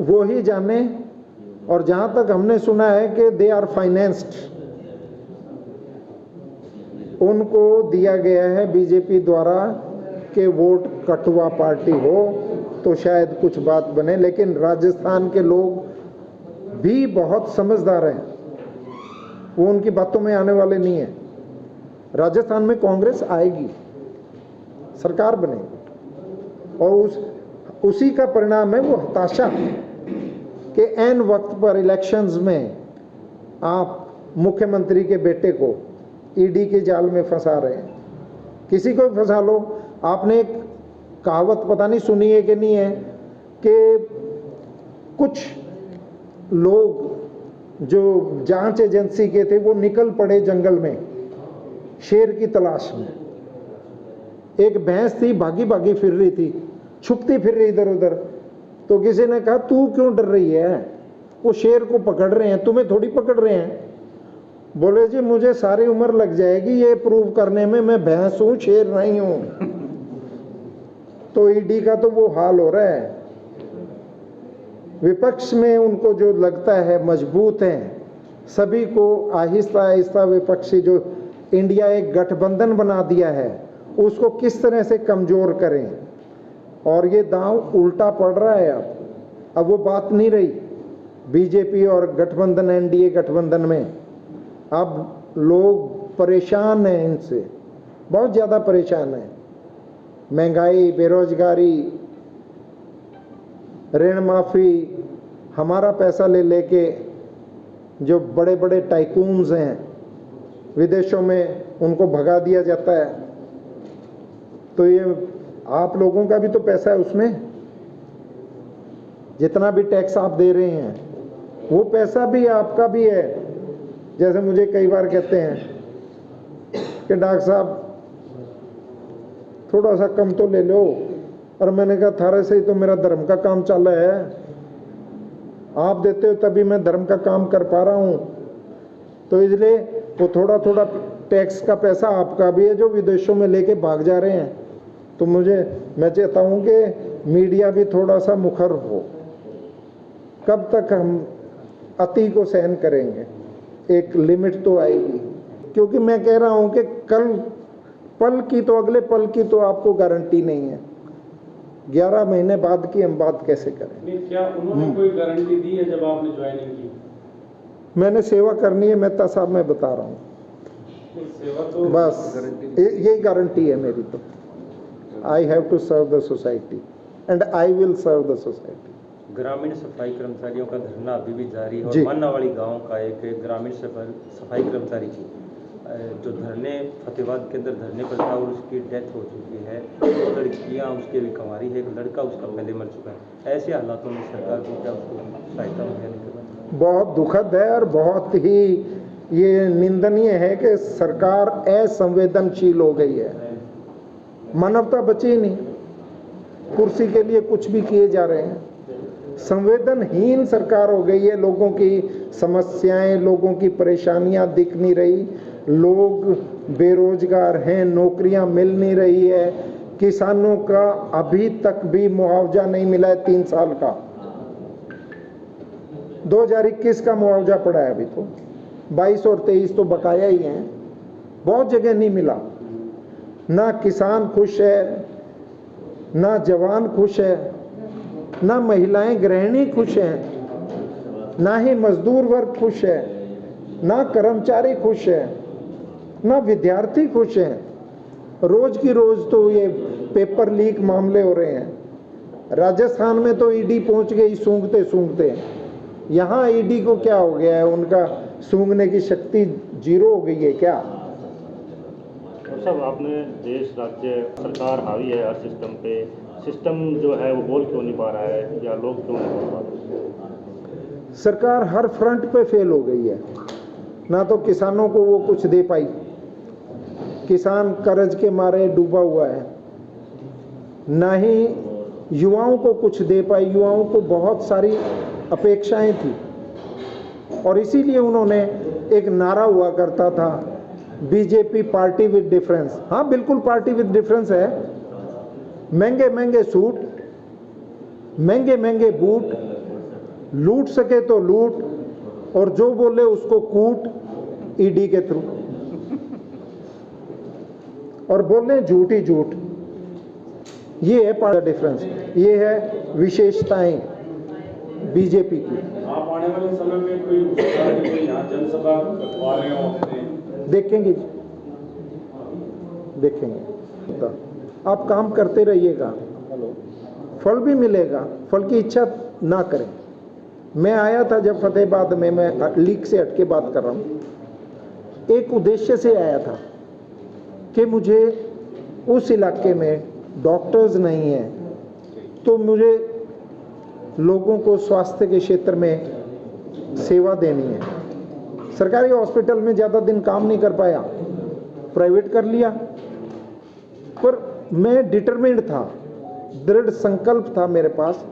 वो ही जाने। और जहां तक हमने सुना है कि दे आर फाइनेंस्ड, उनको दिया गया है बीजेपी द्वारा कि वोट कटुआ पार्टी हो तो शायद कुछ बात बने। लेकिन राजस्थान के लोग भी बहुत समझदार हैं, वो उनकी बातों में आने वाले नहीं है। राजस्थान में कांग्रेस आएगी, सरकार बनेगी, और उसी का परिणाम है वो हताशा कि ऐन वक्त पर इलेक्शंस में आप मुख्यमंत्री के बेटे को ईडी के जाल में फंसा रहे हैं। किसी को भी फंसा लो। आपने एक कहावत पता नहीं सुनी है कि नहीं है कि कुछ लोग जो जांच एजेंसी के थे वो निकल पड़े जंगल में शेर की तलाश में। एक भैंस थी, भागी भागी फिर रही थी, छुपती फिर रही इधर उधर। तो किसी ने कहा तू क्यों डर रही है, वो शेर को पकड़ रहे हैं, तुम्हें थोड़ी पकड़ रहे हैं। बोले जी मुझे सारी उम्र लग जाएगी ये प्रूव करने में मैं भैंस हूं, शेर नहीं हूं। तो ईडी का तो वो हाल हो रहा है। विपक्ष में उनको जो लगता है मजबूत हैं, सभी को आहिस्ता आहिस्ता विपक्षी जो इंडिया एक गठबंधन बना दिया है उसको किस तरह से कमजोर करें। और ये दांव उल्टा पड़ रहा है। अब वो बात नहीं रही बीजेपी और गठबंधन, एनडीए गठबंधन में। अब लोग परेशान हैं, इनसे बहुत ज़्यादा परेशान हैं। महंगाई, बेरोजगारी, ऋण माफ़ी, हमारा पैसा ले लेके जो बड़े बड़े टाइकून्स हैं विदेशों में उनको भगा दिया जाता है। तो ये आप लोगों का भी तो पैसा है उसमें, जितना भी टैक्स आप दे रहे हैं वो पैसा भी आपका भी है। जैसे मुझे कई बार कहते हैं कि डॉक्टर साहब थोड़ा सा कम तो ले लो, और मैंने कहा थारे से ही तो मेरा धर्म का काम चल रहा है, आप देते हो तभी मैं धर्म का काम कर पा रहा हूँ। तो इसलिए वो थोड़ा थोड़ा टैक्स का पैसा आपका भी है जो विदेशों में लेके भाग जा रहे हैं। तो मैं चाहता हूँ कि मीडिया भी थोड़ा सा मुखर हो। कब तक हम अति को सहन करेंगे, एक लिमिट तो आएगी। क्योंकि मैं कह रहा हूँ कि कल पल की तो अगले पल की तो आपको गारंटी नहीं है। 11 महीने बाद की हम बात कैसे करें। नहीं, क्या उन्होंने कोई गारंटी दी है जब आपने ज्वाइनिंग की? मैंने सेवा करनी है मेहता साहब, मैं बता रहा हूँ सेवा तो बस यही गारंटी है मेरी। तो I have to serve the society and I will serve the society. ग्रामीण सफाई कर्मचारियों का धरना अभी भी जारी है। और मानावाड़ी गांव का एक ग्रामीण सफाई कर्मचारी की जो धरने फतेहाबाद के अंदर धरने पर था और उसकी डेथ हो चुकी है। 2 लड़कियां उसके भी कंवारी है, एक लड़का उसका पहले मर चुका है। ऐसे हालातों में सरकार को क्या उसको सहायता मुहैया नहीं करवाती? बहुत दुखद है और बहुत ही ये निंदनीय है कि सरकार असंवेदनशील हो गई है। मानवता बची ही नहीं, कुर्सी के लिए कुछ भी किए जा रहे हैं। संवेदनहीन सरकार हो गई है। लोगों की समस्याएं, लोगों की परेशानियां दिख नहीं रही। लोग बेरोजगार हैं, नौकरियां मिल नहीं रही है। किसानों का अभी तक भी मुआवजा नहीं मिला है 3 साल का। 2021 का मुआवजा पड़ा है अभी तो, 22 और 23 तो बकाया ही हैं। बहुत जगह नहीं मिला। ना किसान खुश है, ना जवान खुश है, ना महिलाएं गृहिणी खुश हैं, ना ही मजदूर वर्ग खुश है, ना कर्मचारी खुश है, ना विद्यार्थी खुश हैं। रोज की रोज तो ये पेपर लीक मामले हो रहे हैं। राजस्थान में तो ईडी पहुंच गई सूंघते सूंघते। यहाँ ईडी को क्या हो गया है, उनका सूंघने की शक्ति 0 हो गई है क्या? सब आपने देश, राज्य, सरकार हावी है हर सिस्टम पे। सिस्टम जो है वो बोल क्यों नहीं पा रहा है, या लोग क्यों नहीं बोल पा रहे? सरकार हर फ्रंट पे फेल हो गई है। ना तो किसानों को वो कुछ दे पाई, किसान कर्ज के मारे डूबा हुआ है। ना ही युवाओं को कुछ दे पाई। युवाओं को बहुत सारी अपेक्षाएं थी और इसीलिए उन्होंने एक नारा हुआ करता था, बीजेपी पार्टी विद डिफरेंस। हाँ बिल्कुल पार्टी विद डिफरेंस है। महंगे महंगे सूट, महंगे महंगे बूट, लूट सके तो लूट, और जो बोले उसको कूट ईडी के थ्रू, और बोले झूठ ही झूठ। ये है पार्ट का डिफरेंस, ये है विशेषताएं बीजेपी की। आप आने वाले समय में कोई यहाँ जनसभा करवा रहे हो अपने? देखेंगे जी, देखेंगे। आप काम करते रहिएगा, फल भी मिलेगा, फल की इच्छा ना करें। मैं आया था जब फतेहाबाद में, मैं लीक से हटके बात कर रहा हूँ, एक उद्देश्य से आया था कि मुझे उस इलाके में डॉक्टर्स नहीं हैं, तो मुझे लोगों को स्वास्थ्य के क्षेत्र में सेवा देनी है। सरकारी हॉस्पिटल में ज़्यादा दिन काम नहीं कर पाया, प्राइवेट कर लिया, पर मैं डिटरमिन्ड था, दृढ़ संकल्प था मेरे पास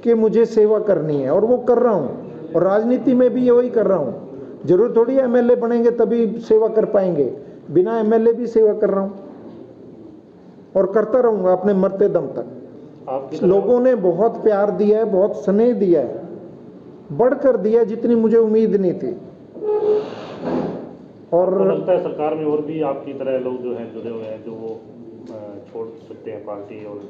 कि मुझे सेवा करनी है, और वो कर रहा हूँ। और राजनीति में भी वही कर रहा हूँ। जरूर थोड़ी एमएलए बनेंगे तभी सेवा कर पाएंगे, बिना एमएलए भी सेवा कर रहा हूँ और करता रहूँगा अपने मरते दम तक। लोगों ने बहुत प्यार दिया है, बहुत स्नेह दिया है, बढ़कर दिया जितनी मुझे उम्मीद नहीं थी। और लगता है सरकार में और भी आपकी तरह लोग जो हैं जुड़े हुए हैं, जो वो छोड़ सकते हैं पार्टी और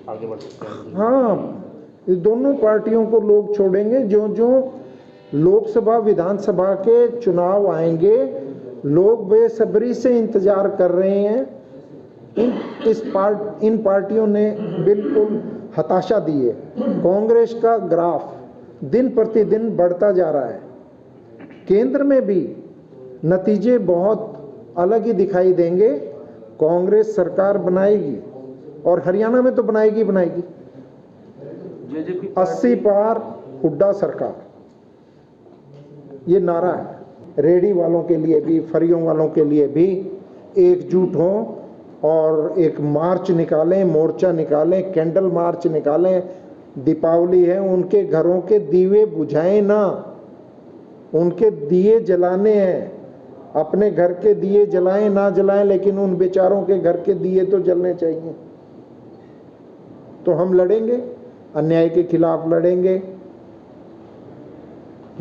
आगे बढ़ सकते हैं। हाँ, इस दोनों पार्टियों को लोग छोड़ेंगे। जो जो लोकसभा विधानसभा के चुनाव आएंगे, लोग बेसब्री से इंतजार कर रहे हैं। इन पार्टियों ने बिल्कुल हताशा दी है। कांग्रेस का ग्राफ दिन प्रतिदिन बढ़ता जा रहा है। केंद्र में भी नतीजे बहुत अलग ही दिखाई देंगे। कांग्रेस सरकार बनाएगी, और हरियाणा में तो बनाएगी बनाएगी। 80 पार हुड्डा सरकार, ये नारा है। रेडी वालों के लिए भी, फरियों वालों के लिए भी एकजुट हों और एक मार्च निकालें, मोर्चा निकालें, कैंडल मार्च निकालें। दीपावली है, उनके घरों के दीवे बुझाएं ना, उनके दिए जलाने हैं। अपने घर के दिए जलाएं ना जलाएं, लेकिन उन बेचारों के घर के दिए तो जलने चाहिए। तो हम लड़ेंगे, अन्याय के खिलाफ लड़ेंगे।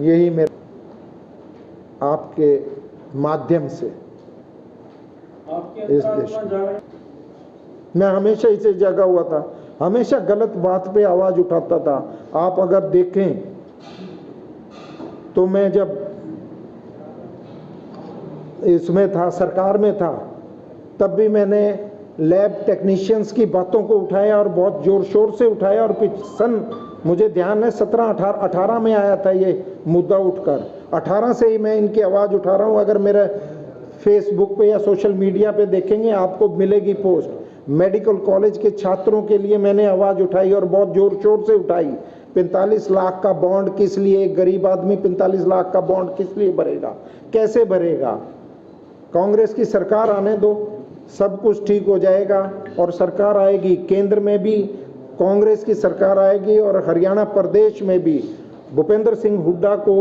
यही मेरे आपके माध्यम से इस देश में, मैं हमेशा इसे जगा हुआ था, हमेशा गलत बात पे आवाज उठाता था। आप अगर देखें तो मैं जब इसमें था, सरकार में था, तब भी मैंने लैब टेक्नीशियंस की बातों को उठाया और बहुत जोर शोर से उठाया। और सन मुझे ध्यान है 17-18 में आया था ये मुद्दा उठकर। 18 से ही मैं इनकी आवाज़ उठा रहा हूँ। अगर मेरा फेसबुक पे या सोशल मीडिया पे देखेंगे आपको मिलेगी पोस्ट। मेडिकल कॉलेज के छात्रों के लिए मैंने आवाज़ उठाई और बहुत जोर शोर से उठाई। 45 लाख का बॉन्ड किस लिए? एक गरीब आदमी 45 लाख का बॉन्ड किस लिए भरेगा, कैसे भरेगा? कांग्रेस की सरकार आने दो, सब कुछ ठीक हो जाएगा। और सरकार आएगी, केंद्र में भी कांग्रेस की सरकार आएगी और हरियाणा प्रदेश में भी भूपेंद्र सिंह हुड्डा को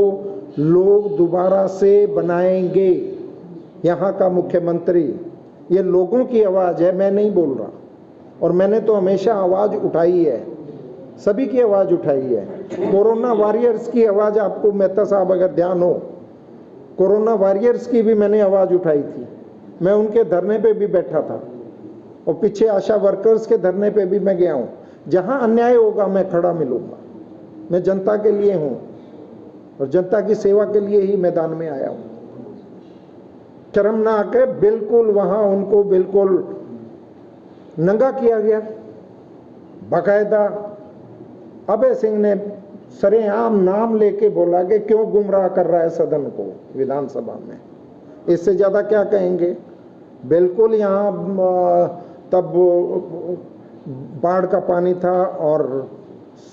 लोग दोबारा से बनाएंगे यहाँ का मुख्यमंत्री। ये लोगों की आवाज़ है, मैं नहीं बोल रहा। और मैंने तो हमेशा आवाज़ उठाई है, सभी की आवाज़ उठाई है। कोरोना वॉरियर्स की आवाज़ आपको, मेहता साहब अगर ध्यान हो, कोरोना वॉरियर्स की भी मैंने आवाज़ उठाई थी। मैं उनके धरने पे भी बैठा था और पीछे आशा वर्कर्स के धरने पे भी मैं गया हूँ। जहाँ अन्याय होगा मैं खड़ा मिलूंगा। मैं जनता के लिए हूँ और जनता की सेवा के लिए ही मैदान में आया हूँ। शर्मनाक है, बिल्कुल वहाँ उनको बिल्कुल नंगा किया गया। बाकायदा अभय सिंह ने सरेआम नाम लेके बोला कि क्यों गुमराह कर रहा है सदन को विधानसभा में। इससे ज़्यादा क्या कहेंगे? बिल्कुल यहाँ तब बाढ़ का पानी था और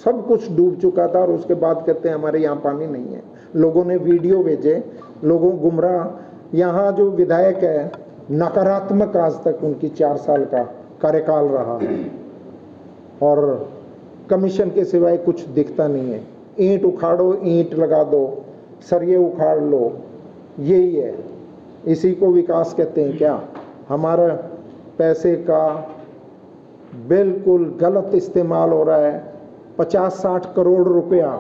सब कुछ डूब चुका था और उसके बाद कहते हैं हमारे यहाँ पानी नहीं है। लोगों ने वीडियो भेजे, लोगों गुमराह। यहाँ जो विधायक है नकारात्मक, आज तक उनकी 4 साल का कार्यकाल रहा है और कमीशन के सिवाय कुछ दिखता नहीं है। ईंट उखाड़ो, ईंट लगा दो, सरिये उखाड़ लो, यही है। इसी को विकास कहते हैं क्या? हमारा पैसे का बिल्कुल गलत इस्तेमाल हो रहा है। 50-60 करोड़ रुपया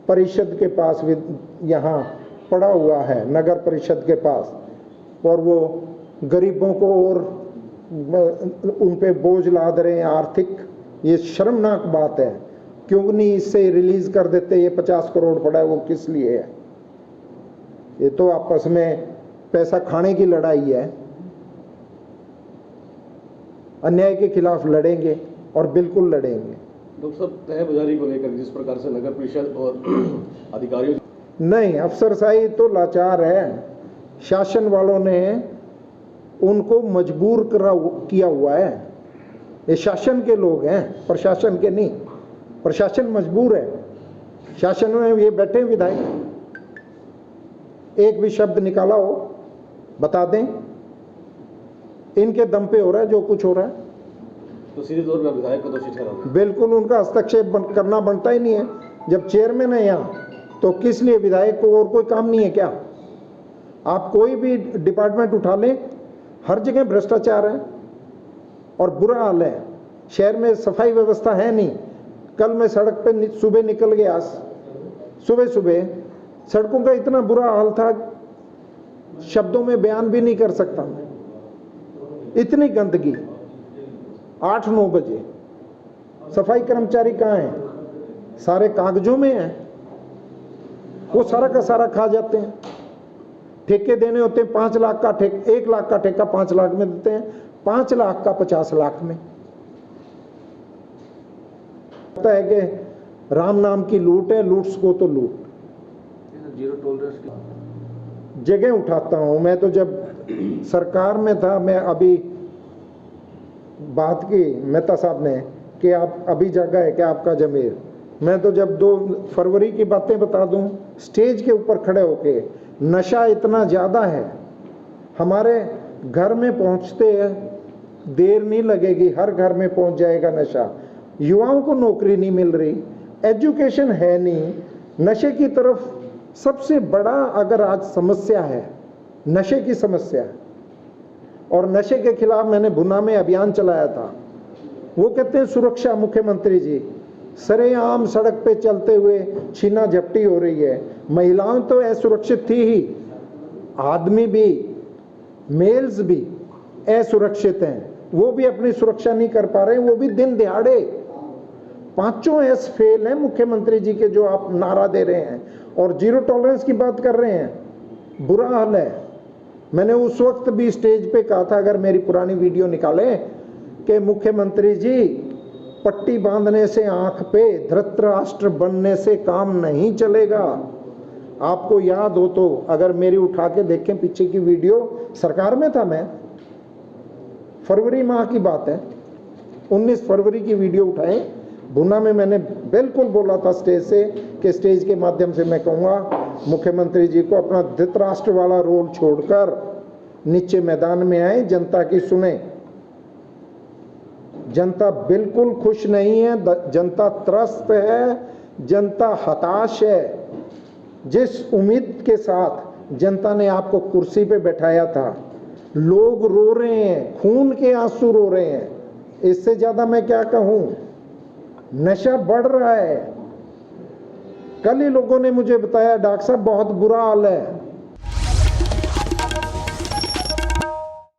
परिषद के पास यहाँ पड़ा हुआ है, नगर परिषद के पास, और वो गरीबों को और उन पे बोझ लाद रहे हैं आर्थिक। ये शर्मनाक बात है। क्यों नहीं इससे रिलीज कर देते? ये 50 करोड़ पड़ा है वो किस लिए है? ये तो आपस में पैसा खाने की लड़ाई है। अन्याय के खिलाफ लड़ेंगे और बिल्कुल लड़ेंगे। डॉक्टर साहब, तय बाजारी को लेकर जिस प्रकार से नगर परिषद और अधिकारियों, नहीं, अफसरशाही तो लाचार है। शासन वालों ने उनको मजबूर किया हुआ है। ये शासन के लोग हैं, प्रशासन के नहीं। प्रशासन मजबूर है। शासन में ये बैठे विधायक, एक भी शब्द निकाला हो बता दें। इनके दम पे हो रहा है जो कुछ हो रहा है। तो सीधे तौर पर विधायक को दोषी ठहराना, बिल्कुल उनका हस्तक्षेप करना बनता ही नहीं है। जब चेयरमैन है यहाँ तो किस लिए विधायक को और कोई काम नहीं है क्या? आप कोई भी डिपार्टमेंट उठा लें, हर जगह भ्रष्टाचार है और बुरा हाल है। शहर में सफाई व्यवस्था है नहीं। कल मैं सड़क पे सुबह निकल गया, सुबह सुबह सड़कों का इतना बुरा हाल था, शब्दों में बयान भी नहीं कर सकता। इतनी गंदगी। 8-9 बजे सफाई कर्मचारी कहाँ हैं? सारे कागजों में हैं। वो सारा का सारा खा जाते हैं। ठेके देने होते हैं 5 लाख का, 1 लाख का ठेका 5 लाख में देते हैं, 5 लाख का 50 लाख में। पता है कि राम नाम की लूट है, लूट्स को तो लूट। जीरो टॉलरेंस की जगह उठाता हूं मैं। तो जब सरकार में था, मैं अभी बात की मेहता साहब ने कि आप अभी जगह है क्या आपका जमीर? मैं तो जब 2 फरवरी की बातें बता दूं, स्टेज के ऊपर खड़े होके, नशा इतना ज़्यादा है, हमारे घर में पहुंचते देर नहीं लगेगी, हर घर में पहुंच जाएगा नशा। युवाओं को नौकरी नहीं मिल रही, एजुकेशन है नहीं। नशे की तरफ सबसे बड़ा अगर आज समस्या है, नशे की समस्या है। और नशे के खिलाफ मैंने भुना में अभियान चलाया था। वो कहते हैं सुरक्षा, मुख्यमंत्री जी सरेआम सड़क पे चलते हुए छीना झपटी हो रही है। महिलाएं तो असुरक्षित थी ही, आदमी भी, मेल्स भी असुरक्षित हैं। वो भी अपनी सुरक्षा नहीं कर पा रहे, वो भी दिन दिहाड़े। 5 एस फेल हैं मुख्यमंत्री जी के, जो आप नारा दे रहे हैं और जीरो टॉलरेंस की बात कर रहे हैं। बुरा हाल है। मैंने उस वक्त भी स्टेज पे कहा था, अगर मेरी पुरानी वीडियो निकालें, कि मुख्यमंत्री जी पट्टी बांधने से आंख पे, धृतराष्ट्र बनने से काम नहीं चलेगा। आपको याद हो तो अगर मेरी उठा के देखें पीछे की वीडियो, सरकार में था मैं, फरवरी माह की बात है, 19 फरवरी की वीडियो उठाएं। भुना में मैंने बिल्कुल बोला था स्टेज से कि स्टेज के माध्यम से मैं कहूँगा मुख्यमंत्री जी को अपना धृतराष्ट्र वाला रोल छोड़कर नीचे मैदान में आए, जनता की सुने। जनता बिल्कुल खुश नहीं है, जनता त्रस्त है, जनता हताश है। जिस उम्मीद के साथ जनता ने आपको कुर्सी पे बैठाया था, लोग रो रहे हैं, खून के आंसू रो रहे हैं। इससे ज्यादा मैं क्या कहूं? नशा बढ़ रहा है। कल ही लोगों ने मुझे बताया, डॉक्टर साहब बहुत बुरा हाल है।